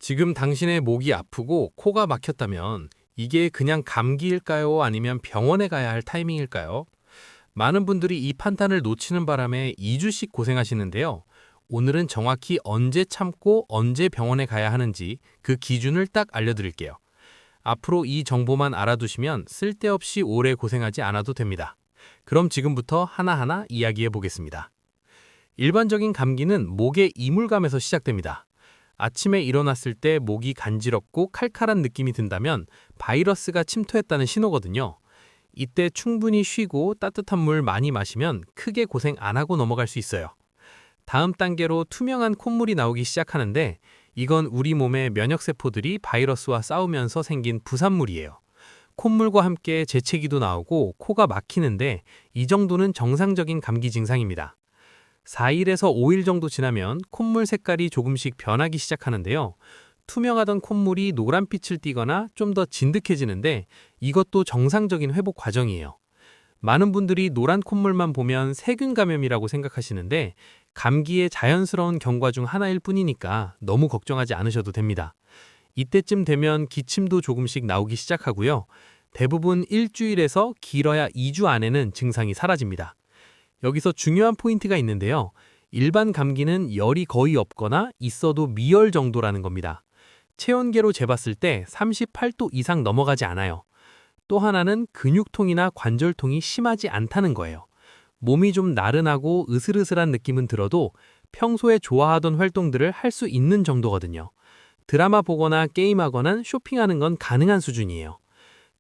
지금 당신의 목이 아프고 코가 막혔다면 이게 그냥 감기일까요? 아니면 병원에 가야 할 타이밍일까요? 많은 분들이 이 판단을 놓치는 바람에 2주씩 고생하시는데요. 오늘은 정확히 언제 참고 언제 병원에 가야 하는지 그 기준을 딱 알려드릴게요. 앞으로 이 정보만 알아두시면 쓸데없이 오래 고생하지 않아도 됩니다. 그럼 지금부터 하나하나 이야기해 보겠습니다. 일반적인 감기는 목의 이물감에서 시작됩니다. 아침에 일어났을 때 목이 간지럽고 칼칼한 느낌이 든다면 바이러스가 침투했다는 신호거든요. 이때 충분히 쉬고 따뜻한 물 많이 마시면 크게 고생 안 하고 넘어갈 수 있어요. 다음 단계로 투명한 콧물이 나오기 시작하는데 이건 우리 몸의 면역세포들이 바이러스와 싸우면서 생긴 부산물이에요. 콧물과 함께 재채기도 나오고 코가 막히는데 이 정도는 정상적인 감기 증상입니다. 4일에서 5일 정도 지나면 콧물 색깔이 조금씩 변하기 시작하는데요. 투명하던 콧물이 노란빛을 띠거나 좀 더 진득해지는데 이것도 정상적인 회복 과정이에요. 많은 분들이 노란 콧물만 보면 세균 감염이라고 생각하시는데 감기의 자연스러운 경과 중 하나일 뿐이니까 너무 걱정하지 않으셔도 됩니다. 이때쯤 되면 기침도 조금씩 나오기 시작하고요. 대부분 일주일에서 길어야 2주 안에는 증상이 사라집니다. 여기서 중요한 포인트가 있는데요. 일반 감기는 열이 거의 없거나 있어도 미열 정도라는 겁니다. 체온계로 재봤을 때 38도 이상 넘어가지 않아요. 또 하나는 근육통이나 관절통이 심하지 않다는 거예요. 몸이 좀 나른하고 으슬으슬한 느낌은 들어도 평소에 좋아하던 활동들을 할 수 있는 정도거든요. 드라마 보거나 게임하거나 쇼핑하는 건 가능한 수준이에요.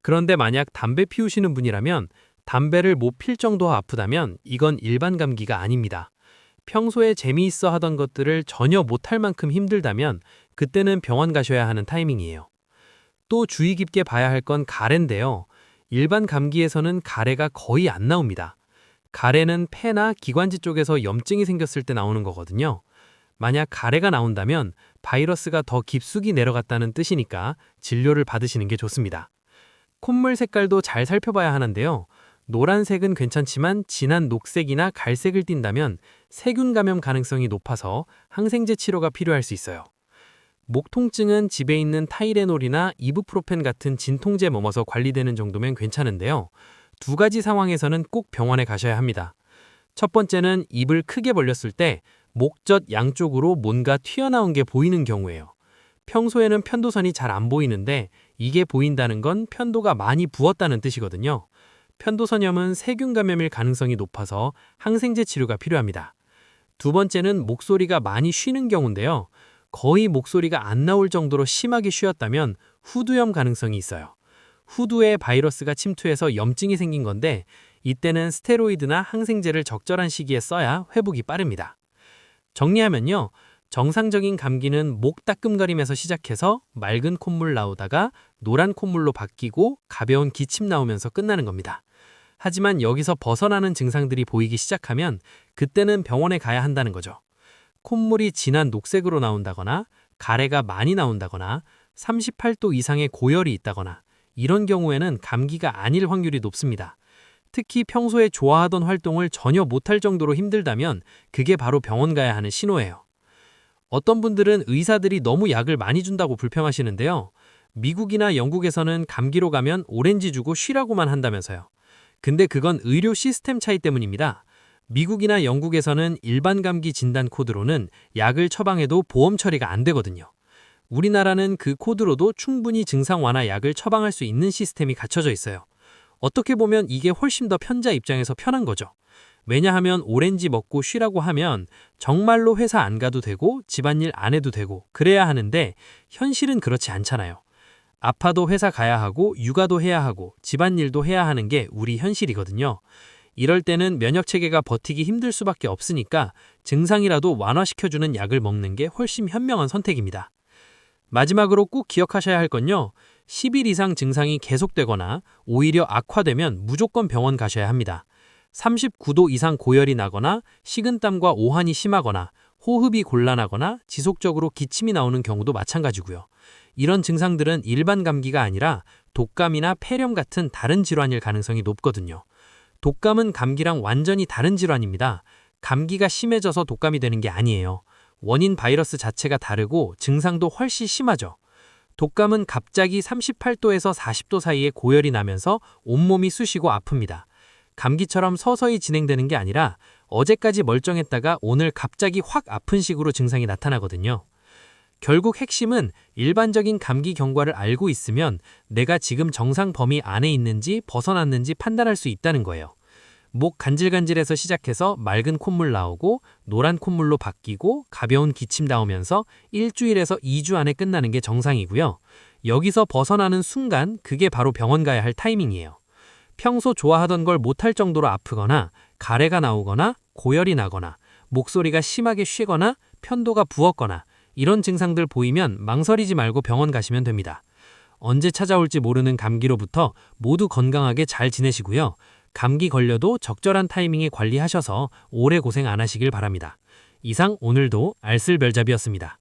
그런데 만약 담배 피우시는 분이라면 담배를 못 필 정도 아프다면 이건 일반 감기가 아닙니다. 평소에 재미있어 하던 것들을 전혀 못할 만큼 힘들다면 그때는 병원 가셔야 하는 타이밍이에요. 또 주의 깊게 봐야 할 건 가래인데요. 일반 감기에서는 가래가 거의 안 나옵니다. 가래는 폐나 기관지 쪽에서 염증이 생겼을 때 나오는 거거든요. 만약 가래가 나온다면 바이러스가 더 깊숙이 내려갔다는 뜻이니까 진료를 받으시는 게 좋습니다. 콧물 색깔도 잘 살펴봐야 하는데요. 노란색은 괜찮지만 진한 녹색이나 갈색을 띈다면 세균 감염 가능성이 높아서 항생제 치료가 필요할 수 있어요. 목 통증은 집에 있는 타이레놀이나 이부프로펜 같은 진통제 먹어서 관리되는 정도면 괜찮은데요. 두 가지 상황에서는 꼭 병원에 가셔야 합니다. 첫 번째는 입을 크게 벌렸을 때 목젖 양쪽으로 뭔가 튀어나온 게 보이는 경우예요. 평소에는 편도선이 잘 안 보이는데 이게 보인다는 건 편도가 많이 부었다는 뜻이거든요. 편도선염은 세균 감염일 가능성이 높아서 항생제 치료가 필요합니다. 두 번째는 목소리가 많이 쉬는 경우인데요. 거의 목소리가 안 나올 정도로 심하게 쉬었다면 후두염 가능성이 있어요. 후두에 바이러스가 침투해서 염증이 생긴 건데 이때는 스테로이드나 항생제를 적절한 시기에 써야 회복이 빠릅니다. 정리하면요. 정상적인 감기는 목 따끔거림에서 시작해서 맑은 콧물 나오다가 노란 콧물로 바뀌고 가벼운 기침 나오면서 끝나는 겁니다. 하지만 여기서 벗어나는 증상들이 보이기 시작하면 그때는 병원에 가야 한다는 거죠. 콧물이 진한 녹색으로 나온다거나 가래가 많이 나온다거나 38도 이상의 고열이 있다거나 이런 경우에는 감기가 아닐 확률이 높습니다. 특히 평소에 좋아하던 활동을 전혀 못할 정도로 힘들다면 그게 바로 병원 가야 하는 신호예요. 어떤 분들은 의사들이 너무 약을 많이 준다고 불평하시는데요. 미국이나 영국에서는 감기로 가면 오렌지 주고 쉬라고만 한다면서요. 근데 그건 의료 시스템 차이 때문입니다. 미국이나 영국에서는 일반 감기 진단 코드로는 약을 처방해도 보험 처리가 안 되거든요. 우리나라는 그 코드로도 충분히 증상 완화 약을 처방할 수 있는 시스템이 갖춰져 있어요. 어떻게 보면 이게 훨씬 더 편자 입장에서 편한 거죠. 왜냐하면 오렌지 먹고 쉬라고 하면 정말로 회사 안 가도 되고 집안일 안 해도 되고 그래야 하는데 현실은 그렇지 않잖아요. 아파도 회사 가야 하고 육아도 해야 하고 집안일도 해야 하는 게 우리 현실이거든요. 이럴 때는 면역체계가 버티기 힘들 수밖에 없으니까 증상이라도 완화시켜주는 약을 먹는 게 훨씬 현명한 선택입니다. 마지막으로 꼭 기억하셔야 할 건요. 10일 이상 증상이 계속되거나 오히려 악화되면 무조건 병원 가셔야 합니다. 39도 이상 고열이 나거나 식은땀과 오한이 심하거나 호흡이 곤란하거나 지속적으로 기침이 나오는 경우도 마찬가지고요. 이런 증상들은 일반 감기가 아니라 독감이나 폐렴 같은 다른 질환일 가능성이 높거든요. 독감은 감기랑 완전히 다른 질환입니다. 감기가 심해져서 독감이 되는 게 아니에요. 원인 바이러스 자체가 다르고 증상도 훨씬 심하죠. 독감은 갑자기 38도에서 40도 사이에 고열이 나면서 온몸이 쑤시고 아픕니다. 감기처럼 서서히 진행되는 게 아니라 어제까지 멀쩡했다가 오늘 갑자기 확 아픈 식으로 증상이 나타나거든요. 결국 핵심은 일반적인 감기 경과를 알고 있으면 내가 지금 정상 범위 안에 있는지 벗어났는지 판단할 수 있다는 거예요. 목 간질간질해서 시작해서 맑은 콧물 나오고 노란 콧물로 바뀌고 가벼운 기침 나오면서 1주일에서 2주 안에 끝나는 게 정상이고요. 여기서 벗어나는 순간 그게 바로 병원 가야 할 타이밍이에요. 평소 좋아하던 걸 못할 정도로 아프거나 가래가 나오거나 고열이 나거나 목소리가 심하게 쉬거나 편도가 부었거나 이런 증상들 보이면 망설이지 말고 병원 가시면 됩니다. 언제 찾아올지 모르는 감기로부터 모두 건강하게 잘 지내시고요. 감기 걸려도 적절한 타이밍에 관리하셔서 오래 고생 안 하시길 바랍니다. 이상 오늘도 알쓸별잡이었습니다.